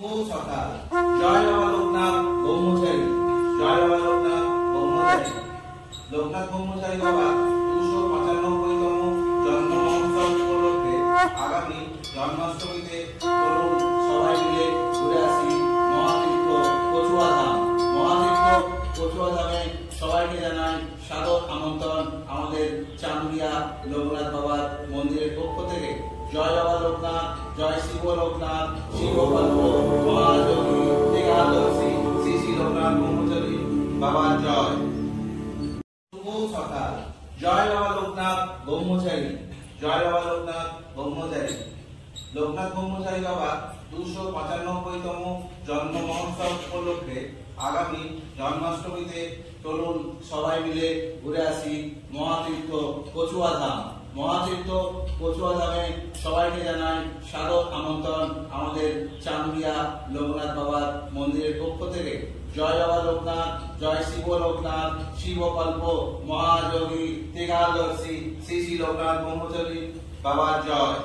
শুভ সকাল। জয় বাবা লোকনাথ ব্রহ্মচারী। জয় বাবা লোকনাথ ব্রহ্মচারী। লোকনাথ ব্রহ্মচারী বাবা 295তম জন্ম মহোৎসব উপলক্ষে আগামী জন্মাষ্টমীতে চলুন সবাই মিলে ঘুরে আসি মহাতীর্থ কচুয়া ধাম। মহাতীর্থ কচুয়া ধামে সবাইকে জানাই সাদর আমন্ত্রণ আমাদের চান্দুরিয়া লোকনাথ বাবার মন্দিরের পক্ষ থেকে। জয় বাবা লোকনাথ, জয় শিব লোকনাথ, শিব কল্প মহাযোগী ত্রিকালদর্শী শ্রী শ্রী লোকনাথ ব্রহ্মচারী বাবার জয়। শুভ সকাল। জয় বাবা লোকনাথ ব্রহ্মচারী। জয় বাবা লোকনাথ ব্রহ্মচারী। লোকনাথ ব্রহ্মচারী বাবা 295তম জন্ম মহোৎসব উপলক্ষে আগামী জন্মাষ্টমীতে চলুন সবাই মিলে ঘুরে আসি মহাতীর্থ কচুয়া ধাম। মহাতীর্থ কচুয়া ধামে সবাইকে জানাই সাদর আমন্ত্রণ আমাদের চান্দুরিয়া লোকনাথ বাবার মন্দিরের পক্ষ থেকে। জয় বাবা লোকনাথ, জয় শিব লোকনাথ, শিব কল্প মহাযোগী ত্রিকালদর্শী শ্রী শ্রী লোকনাথ ব্রহ্মচারী বাবার জয়।